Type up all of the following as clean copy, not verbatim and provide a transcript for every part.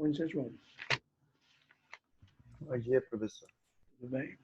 Bom dia, João. Bom dia, professor. Tudo bem?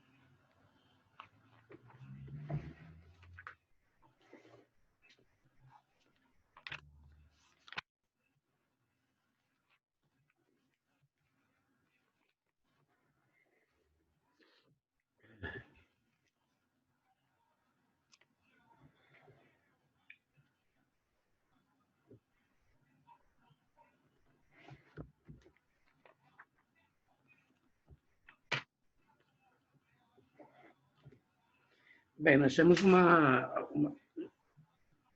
Bem, nós temos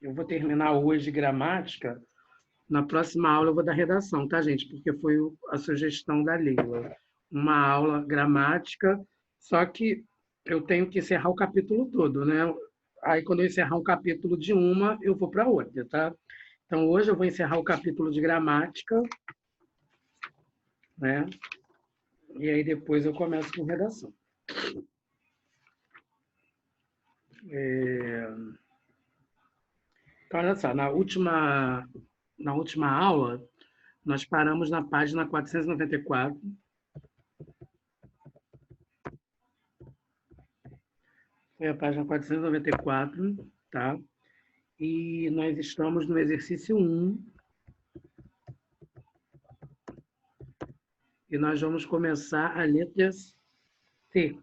eu vou terminar hoje gramática. Na próxima aula eu vou dar redação, tá, gente? Porque foi a sugestão da Leila. Uma aula gramática, só que eu tenho que encerrar o capítulo todo, né? Aí, quando eu encerrar um capítulo de uma, eu vou para outra, tá? Então, hoje eu vou encerrar o capítulo de gramática, né? E aí, depois eu começo com redação. Então, olha só, na última aula, nós paramos na página 494. Foi a página 494, tá? E nós estamos no exercício 1. E nós vamos começar a letra C.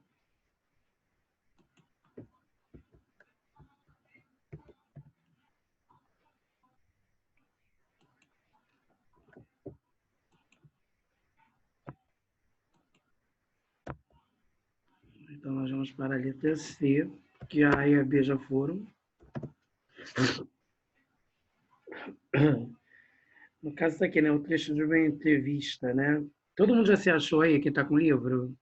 Então, nós vamos para a letra C, que a A e a B já foram. No caso, está aqui, né? O trecho de uma entrevista, né? Todo mundo já se achou aí que está com o livro?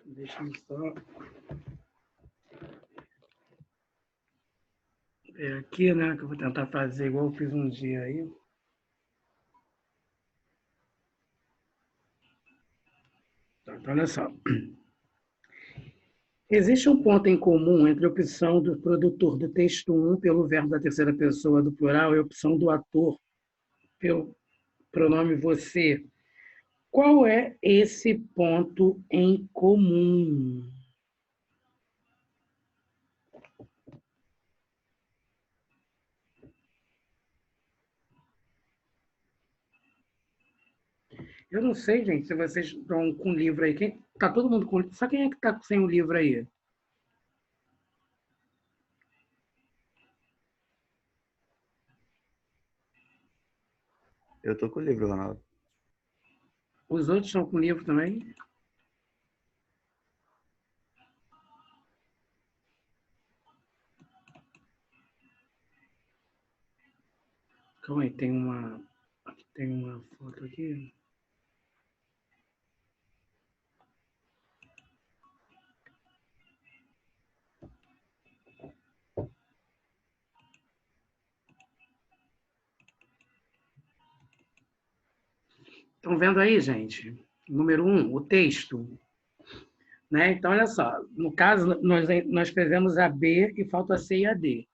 Deixa eu só... aqui, né? Que eu vou tentar fazer igual eu fiz um dia aí. Então, olha só. Existe um ponto em comum entre a opção do produtor do texto 1 pelo verbo da terceira pessoa do plural e a opção do ator pelo pronome você. Qual é esse ponto em comum? Eu não sei, gente, se vocês estão com o livro aí. Tá todo mundo com... Só quem é que está sem o livro aí? Eu estou com o livro, Ronaldo. Os outros estão com o livro também? Calma aí, tem uma foto aqui. Estão vendo aí, gente? Número 1, o texto. Né? Então, olha só. No caso, nós fizemos a B e falta a C e a D.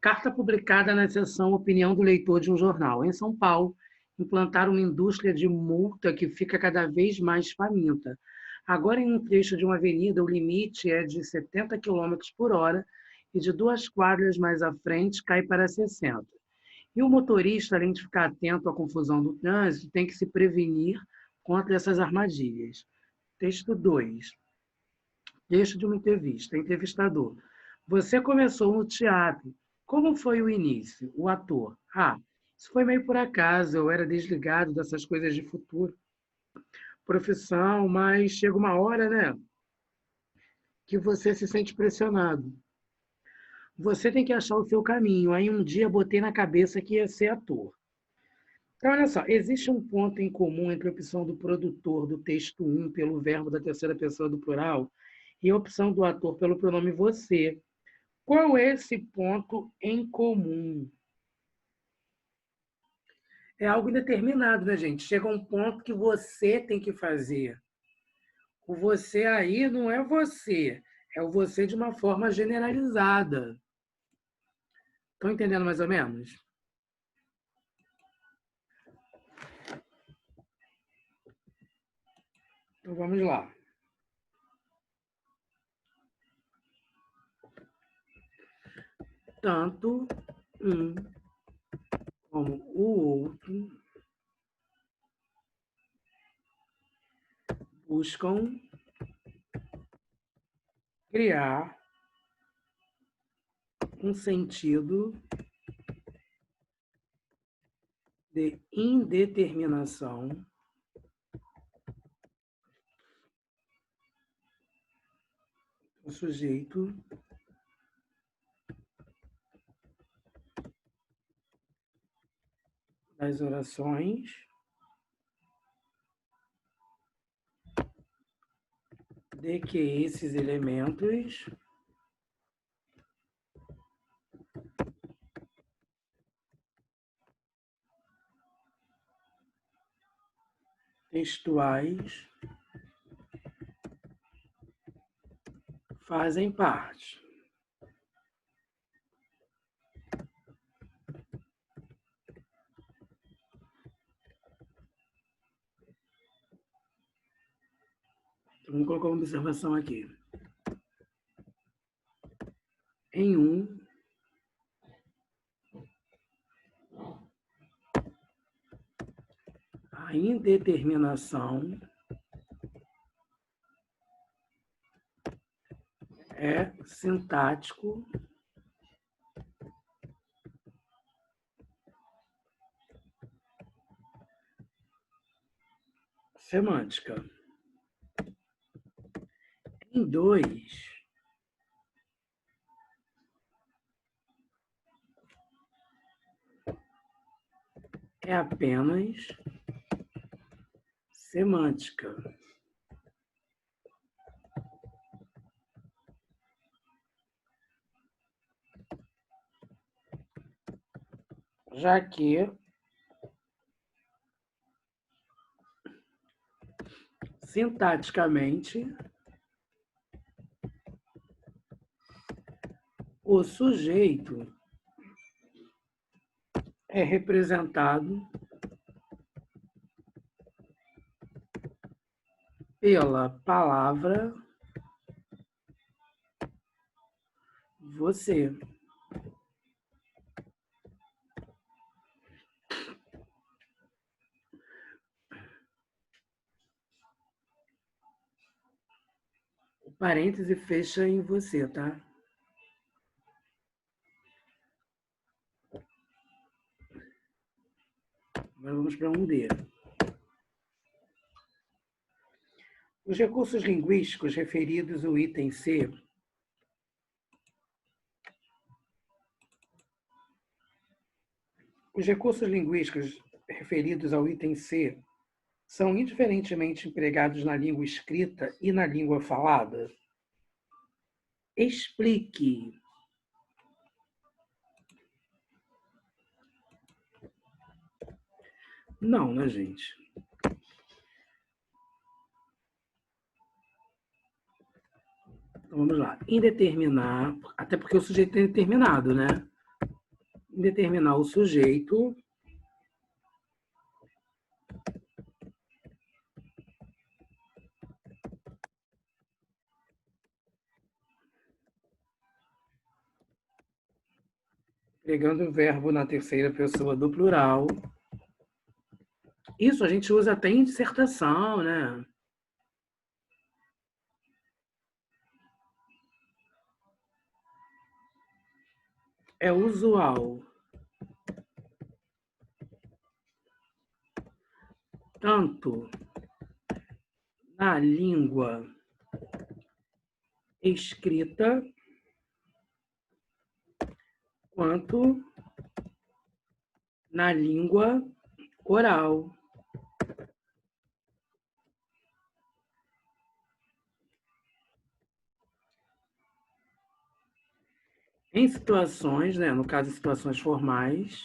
Carta publicada na seção Opinião do Leitor de um jornal. Em São Paulo, implantaram uma indústria de multa que fica cada vez mais faminta. Agora, em um trecho de uma avenida, o limite é de 70 quilômetros por hora e de 2 quadras mais à frente cai para 60. E o motorista, além de ficar atento à confusão do trânsito, tem que se prevenir contra essas armadilhas. Texto 2. Texto de uma entrevista. Entrevistador. Você começou no teatro. Como foi o início? O ator. Isso foi meio por acaso. Eu era desligado dessas coisas de futuro. Profissão, mas chega uma hora, né, que você se sente pressionado. Você tem que achar o seu caminho. Aí um dia botei na cabeça que ia ser ator. Então, olha só, existe um ponto em comum entre a opção do produtor do texto 1 pelo verbo da terceira pessoa do plural e a opção do ator pelo pronome você. Qual é esse ponto em comum? É algo indeterminado, né, gente? Chega um ponto que você tem que fazer. O você aí não é você, é o você de uma forma generalizada. Estão entendendo mais ou menos? Então vamos lá. Tanto um como o outro buscam criar um sentido de indeterminação do sujeito das orações de que esses elementos textuais fazem parte. Vamos colocar uma observação aqui. Em a indeterminação é sintático semântica. Em 2, é apenas semântica. Já que sintaticamente o sujeito é representado pela palavra você. O parêntese fecha em você, tá? Agora vamos para um D. Os recursos linguísticos referidos ao item C Os recursos linguísticos referidos ao item C são indiferentemente empregados na língua escrita e na língua falada? Explique. Não, né, gente? Então, vamos lá. Indeterminar, até porque o sujeito é indeterminado, né? Indeterminar o sujeito pegando o verbo na terceira pessoa do plural. Isso a gente usa até em dissertação, né? É usual. Tanto na língua escrita quanto na língua oral. Em situações, né, no caso, situações formais,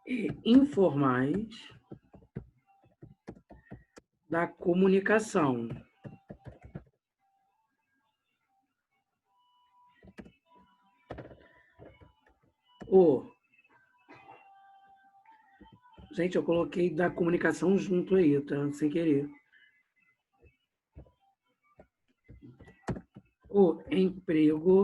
e informais da comunicação. Gente, eu coloquei da comunicação junto aí, tá? Sem querer. O emprego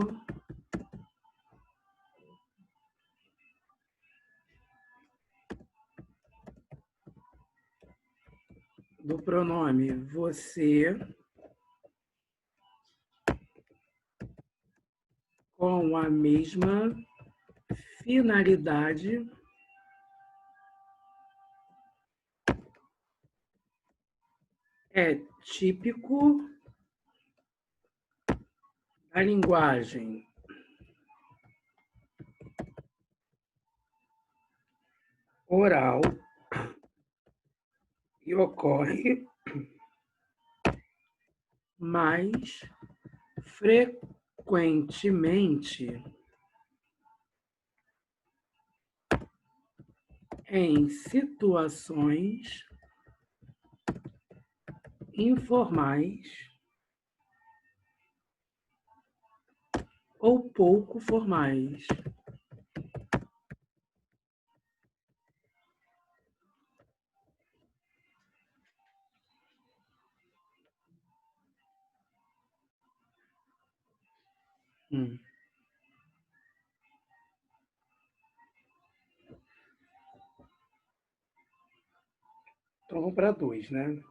do pronome você com a mesma finalidade é típico da linguagem oral e ocorre mais frequentemente em situações informais ou pouco formais. Então, vamos para 2, né?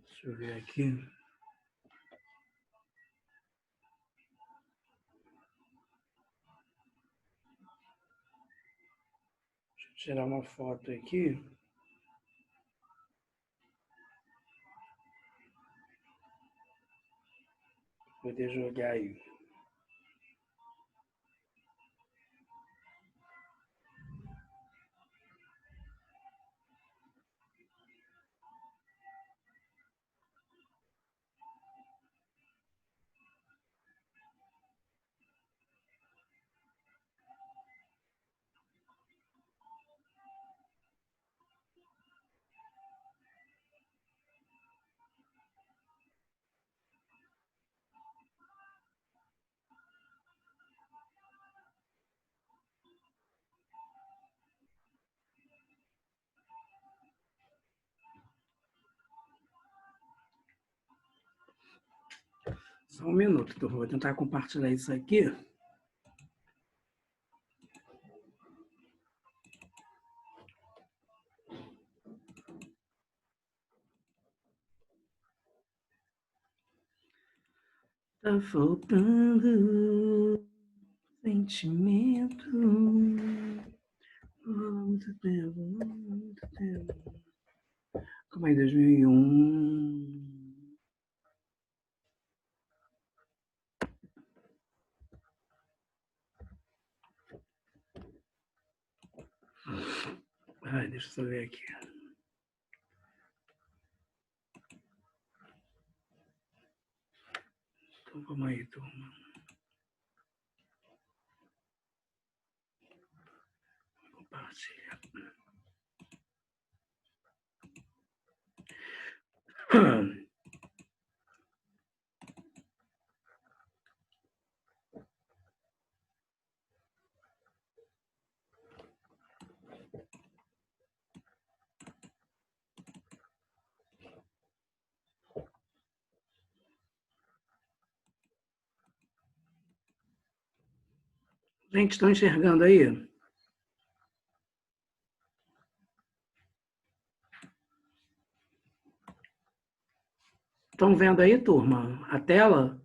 Deixa eu ver aqui. Deixa eu tirar uma foto aqui. Poder jogar aí. Só um minuto, que eu vou tentar compartilhar isso aqui. Tá faltando sentimento. Muito tempo, muito tempo. Calma aí, 2001. Ai, deixa eu só ver aqui. Então, vamos aí, turma. Compartilha. Gente, estão enxergando aí? Estão vendo aí, turma? A tela?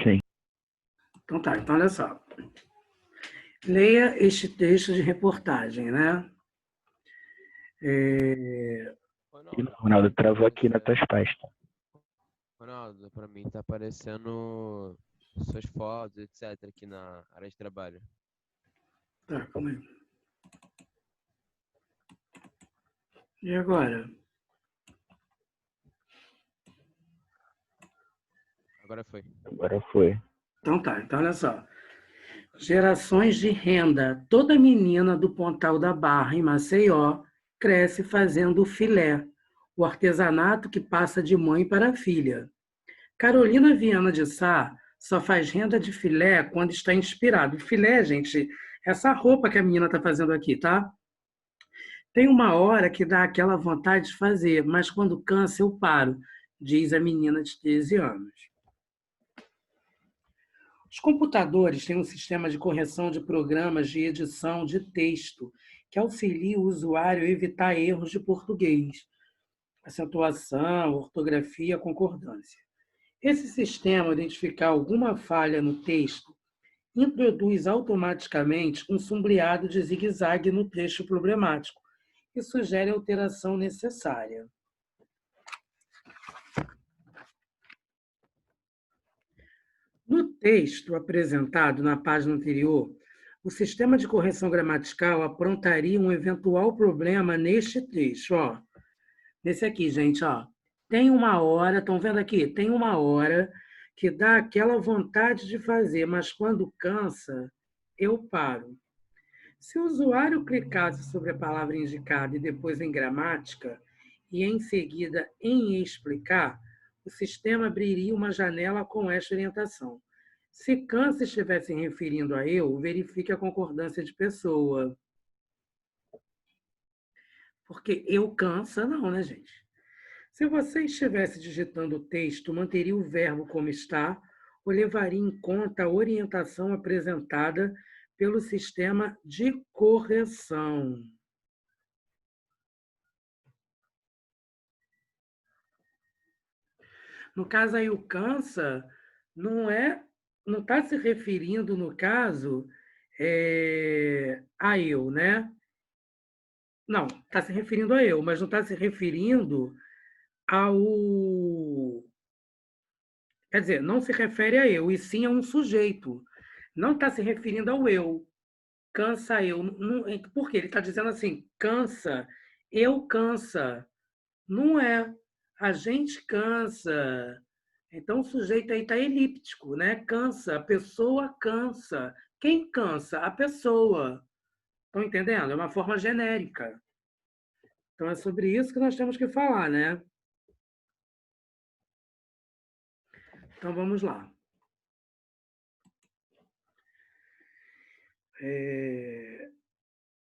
Sim. Então tá, então olha só. Leia este texto de reportagem, né? Ronaldo, travou aqui nas tuas pastas. Ronaldo, pra mim tá aparecendo suas fotos, etc, aqui na área de trabalho. Tá, calma aí. E agora? Agora foi. Agora foi. Então tá, então olha só. Gerações de renda. Toda menina do Pontal da Barra, em Maceió, cresce fazendo filé, o artesanato que passa de mãe para filha. Carolina Viana de Sá só faz renda de filé quando está inspirado. Filé, gente, essa roupa que a menina está fazendo aqui, tá? Tem uma hora que dá aquela vontade de fazer, mas quando cansa eu paro, diz a menina de 13 anos. Os computadores têm um sistema de correção de programas de edição de texto que auxilia o usuário a evitar erros de português, acentuação, ortografia, concordância. Esse sistema, ao identificar alguma falha no texto, introduz automaticamente um sombreado de zigue-zague no trecho problemático e sugere a alteração necessária. No texto apresentado na página anterior, o sistema de correção gramatical aprontaria um eventual problema neste trecho. Ó. Nesse aqui, gente, ó. Tem uma hora, estão vendo aqui? Tem uma hora que dá aquela vontade de fazer, mas quando cansa, eu paro. Se o usuário clicasse sobre a palavra indicada e depois em gramática, e em seguida em explicar, o sistema abriria uma janela com esta orientação. Se cansa estiver se referindo a eu, verifique a concordância de pessoa. Porque eu cansa, não, né, gente? Se você estivesse digitando o texto, manteria o verbo como está ou levaria em conta a orientação apresentada pelo sistema de correção? No caso aí, o cansa não está se referindo, no caso, a eu, né? Não, está se referindo a eu, mas não está se referindo ao. Quer dizer, não se refere a eu, e sim a um sujeito. Não está se referindo ao eu. Cansa eu. Não, por quê? Ele está dizendo assim, cansa, eu cansa. Não é. A gente cansa. Então, o sujeito aí está elíptico, né? Cansa, a pessoa cansa. Quem cansa? A pessoa. Estão entendendo? É uma forma genérica. Então, é sobre isso que nós temos que falar, né? Então, vamos lá.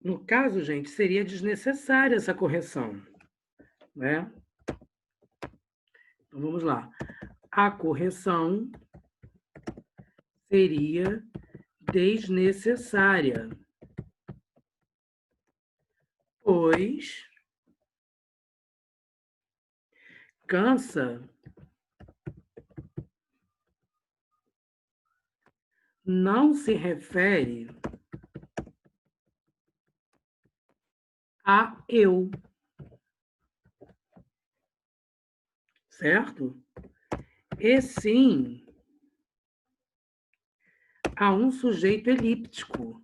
No caso, gente, seria desnecessária essa correção, né? Então, vamos lá. A correção seria desnecessária, pois cansa não se refere a eu, certo? E sim a um sujeito elíptico.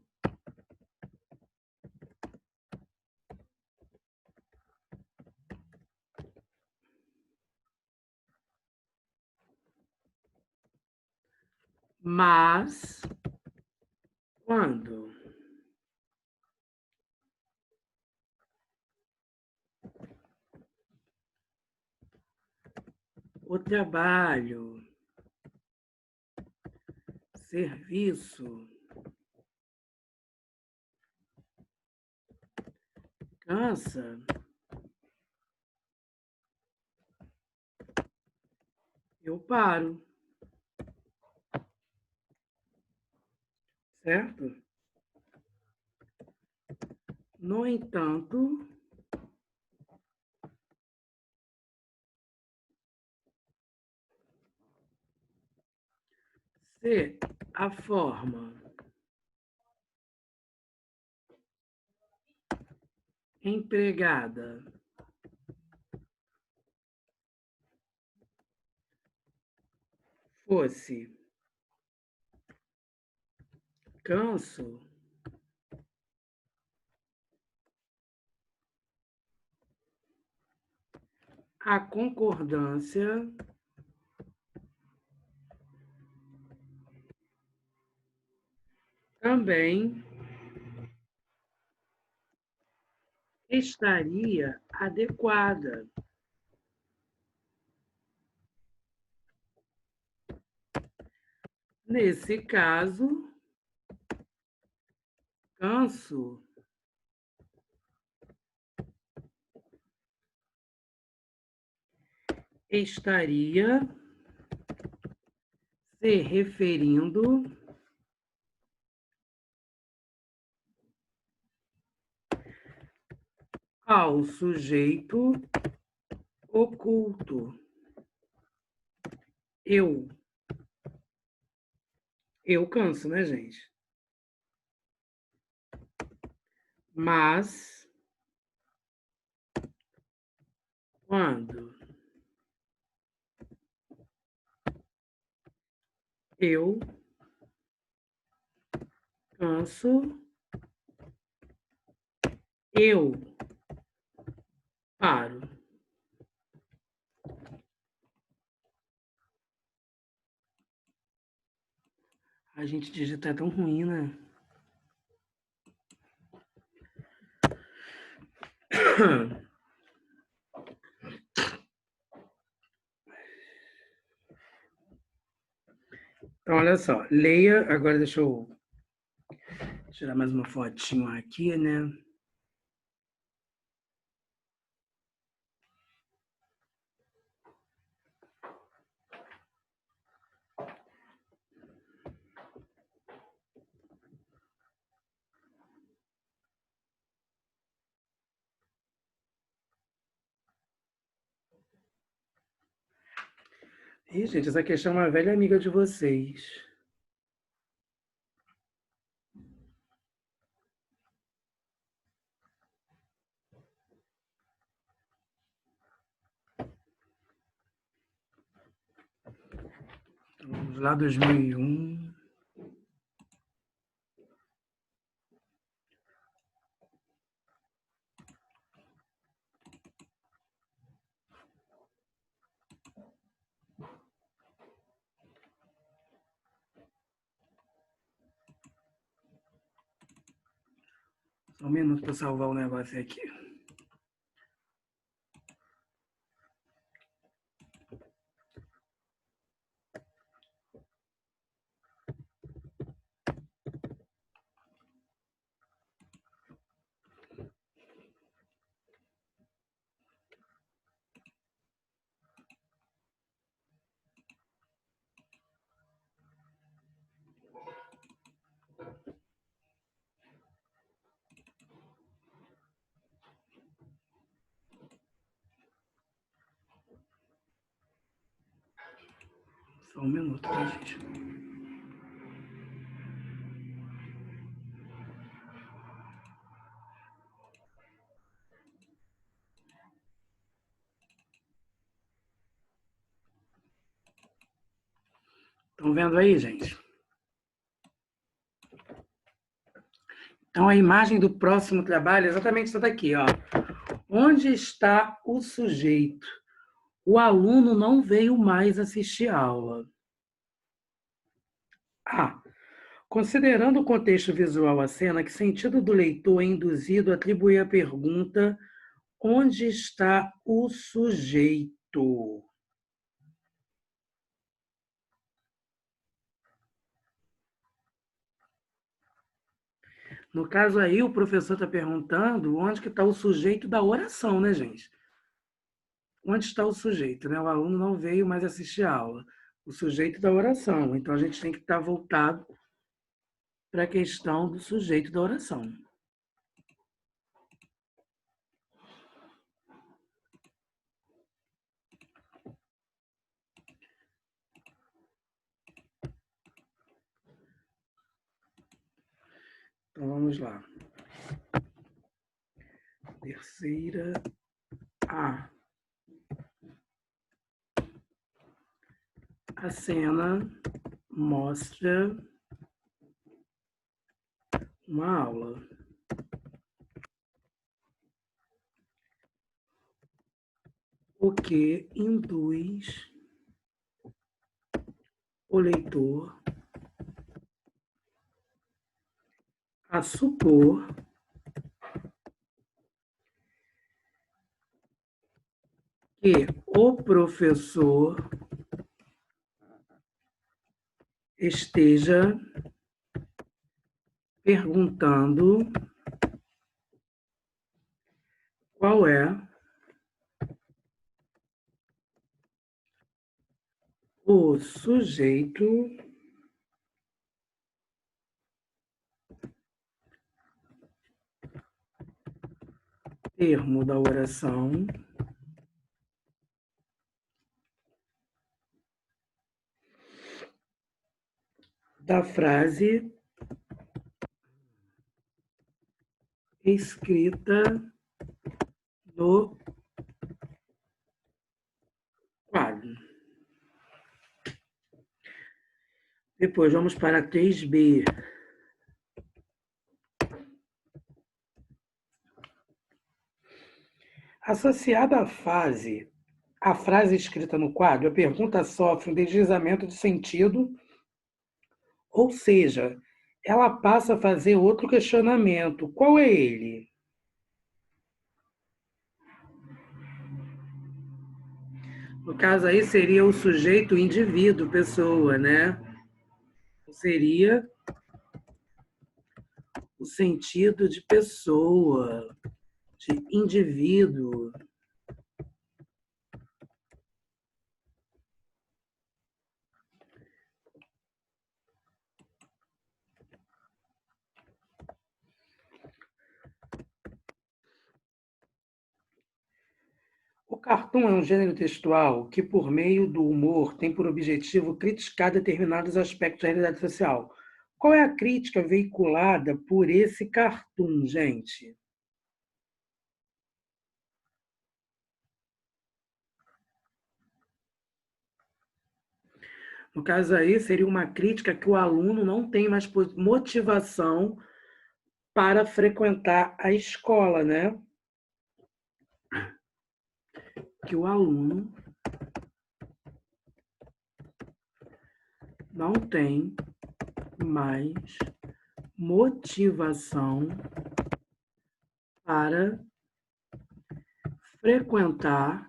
Mas quando o trabalho, serviço, cansa, eu paro, certo? No entanto, se a forma empregada fosse canso, a concordância também estaria adequada. Nesse caso, canso estaria se referindo ao sujeito oculto. Eu canso, né, gente? Mas quando eu canso, eu paro. A gente digitar é tão ruim, né? Então, olha só. Leia. Agora deixa eu tirar mais uma fotinho aqui, né? Ih, gente, essa questão é uma velha amiga de vocês. Vamos lá, 2001. Só um minuto para salvar o negócio aqui. Só um minuto, tá, gente? Estão vendo aí, gente? Então, a imagem do próximo trabalho é exatamente essa daqui, ó. Onde está o sujeito? O aluno não veio mais assistir a aula. Ah, considerando o contexto visual à cena, que sentido do leitor é induzido a atribuir à pergunta onde está o sujeito? No caso aí, o professor está perguntando onde que está o sujeito da oração, né, gente? Onde está o sujeito, né? O aluno não veio mais assistir a aula. O sujeito da oração. Então, a gente tem que estar voltado para a questão do sujeito da oração. Então, vamos lá. Terceira A. A cena mostra uma aula. O que induz o leitor a supor que o professor esteja perguntando qual é o sujeito termo da oração da frase escrita no quadro. Depois vamos para 3B. Associada à frase escrita no quadro, a pergunta sofre um deslizamento de sentido, ou seja, ela passa a fazer outro questionamento. Qual é ele? No caso aí seria o sujeito, indivíduo, pessoa, né? Seria o sentido de pessoa, de indivíduo. O cartoon é um gênero textual que, por meio do humor, tem por objetivo criticar determinados aspectos da realidade social. Qual é a crítica veiculada por esse cartoon, gente? No caso aí, seria uma crítica que o aluno não tem mais motivação para frequentar a escola, né? Que o aluno não tem mais motivação para frequentar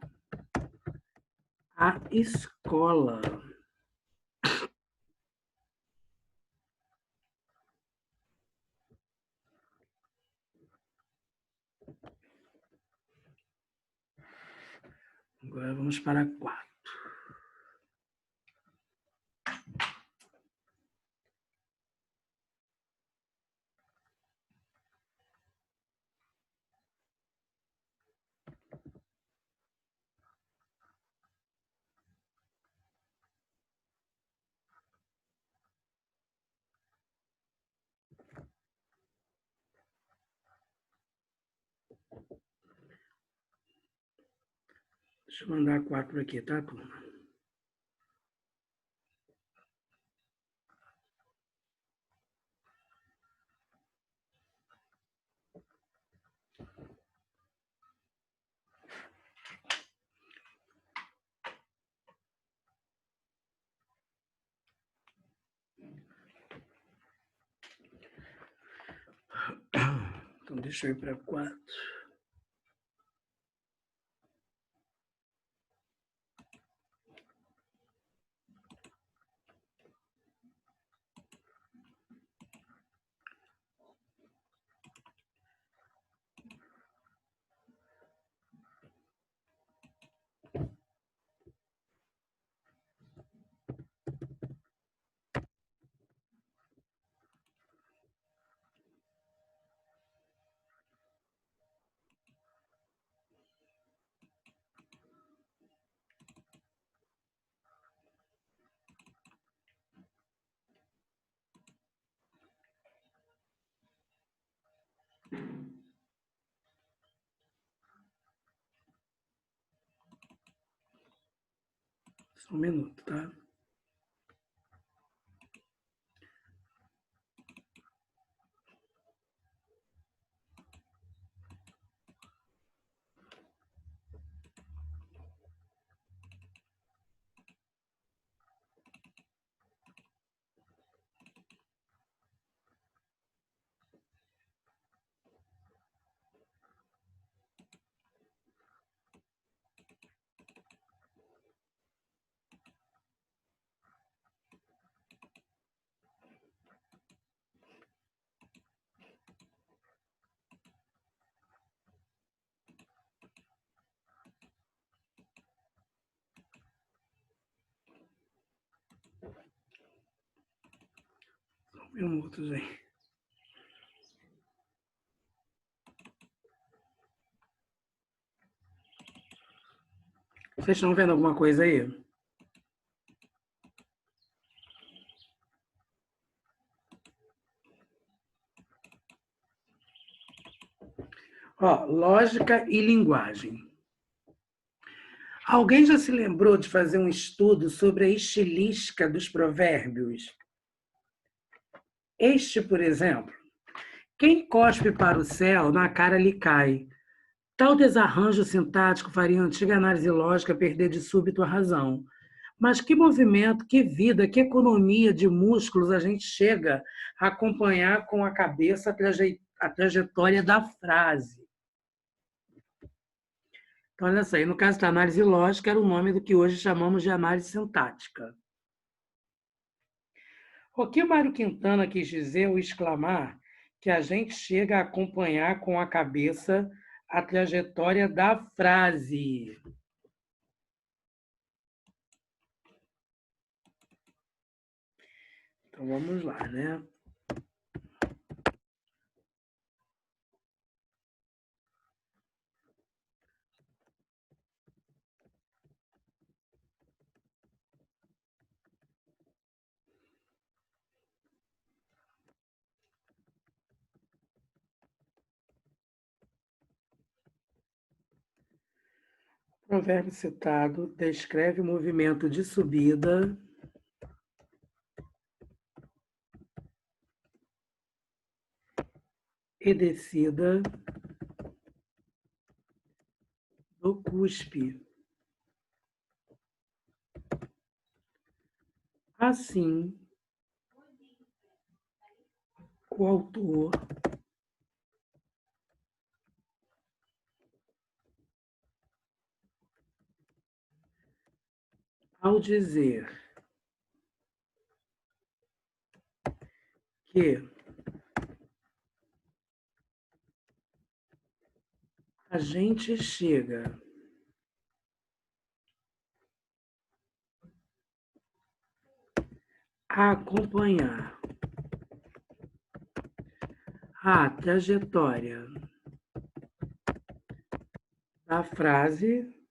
a escola. Agora vamos para 4. Deixa eu mandar 4 aqui, tá, turma? Então, deixa eu ir para 4. Só um minuto, tá? Minutos aí. Vocês estão vendo alguma coisa aí? Ó, lógica e linguagem. Alguém já se lembrou de fazer um estudo sobre a estilística dos provérbios? Este, por exemplo, quem cospe para o céu, na cara lhe cai. Tal desarranjo sintático faria a antiga análise lógica perder de súbito a razão. Mas que movimento, que vida, que economia de músculos a gente chega a acompanhar com a cabeça a trajetória da frase. Então, olha só, aí no caso da análise lógica, era o nome do que hoje chamamos de análise sintática. O que Mário Quintana quis dizer ao exclamar que a gente chega a acompanhar com a cabeça a trajetória da frase? Então vamos lá, né? O provérbio citado descreve o movimento de subida e descida do cuspe. Assim, o autor ao dizer que a gente chega a acompanhar a trajetória da frase,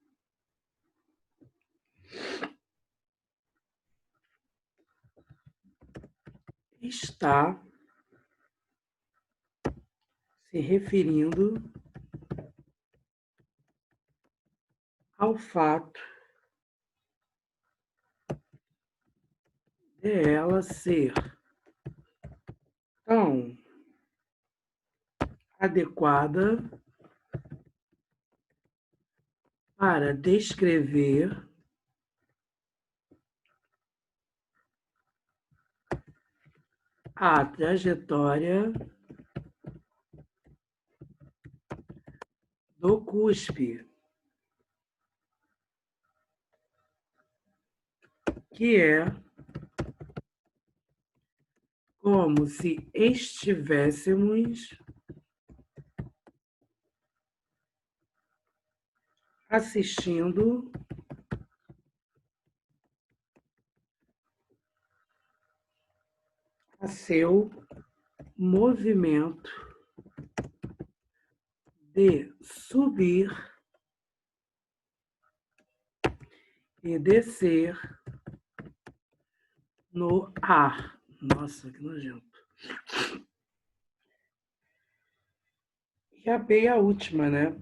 está se referindo ao fato de ela ser tão adequada para descrever a trajetória do cuspe, que é como se estivéssemos assistindo a seu movimento de subir e descer no ar. Nossa, que nojento. E a B é a última, né?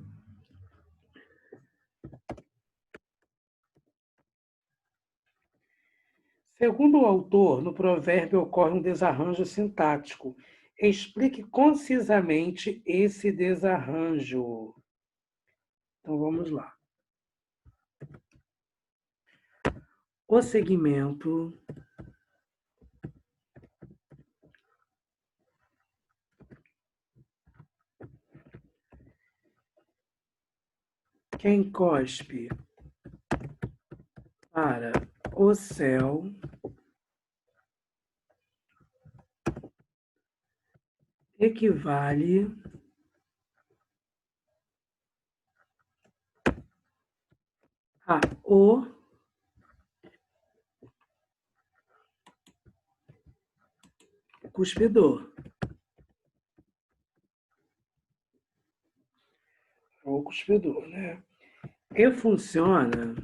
Segundo o autor, no provérbio ocorre um desarranjo sintático. Explique concisamente esse desarranjo. Então vamos lá. O segmento quem cospe para o céu equivale a o cuspidor. O cuspidor, né? E funciona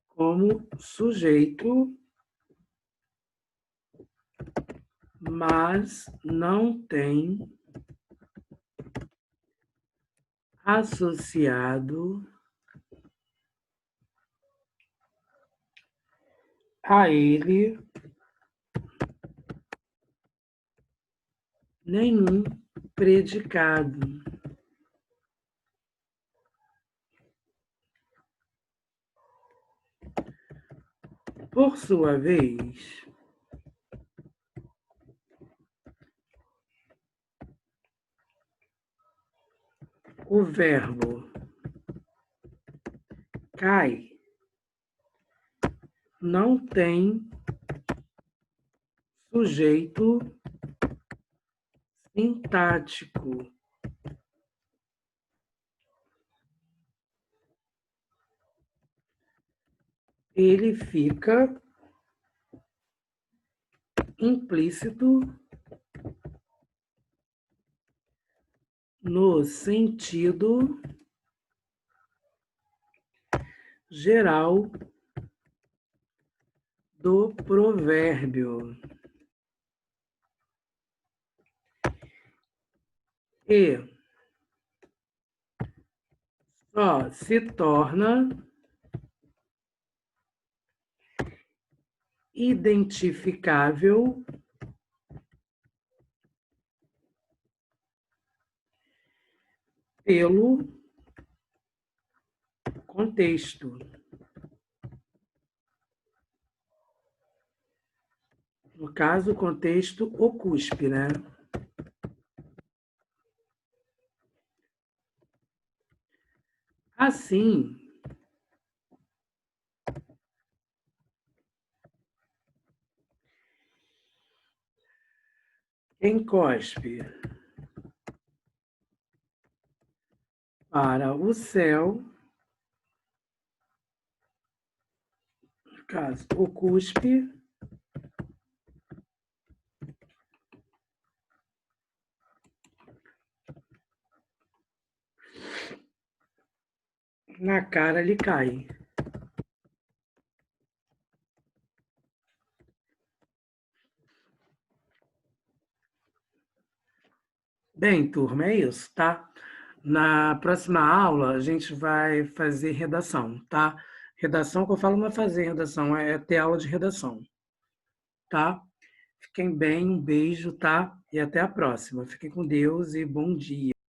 como sujeito, mas não tem associado a ele nenhum predicado. Por sua vez, o verbo cai não tem sujeito sintático. Ele fica implícito no sentido geral do provérbio. E só se torna identificável pelo contexto. No caso, o contexto o cuspe, né? Assim, quem cospe para o céu, no caso, o cuspe na cara lhe cai. Bem, turma, é isso, tá? Na próxima aula, a gente vai fazer redação, tá? Redação, que eu falo não é fazer redação, é ter aula de redação, tá? Fiquem bem, um beijo, tá? E até a próxima. Fiquem com Deus e bom dia.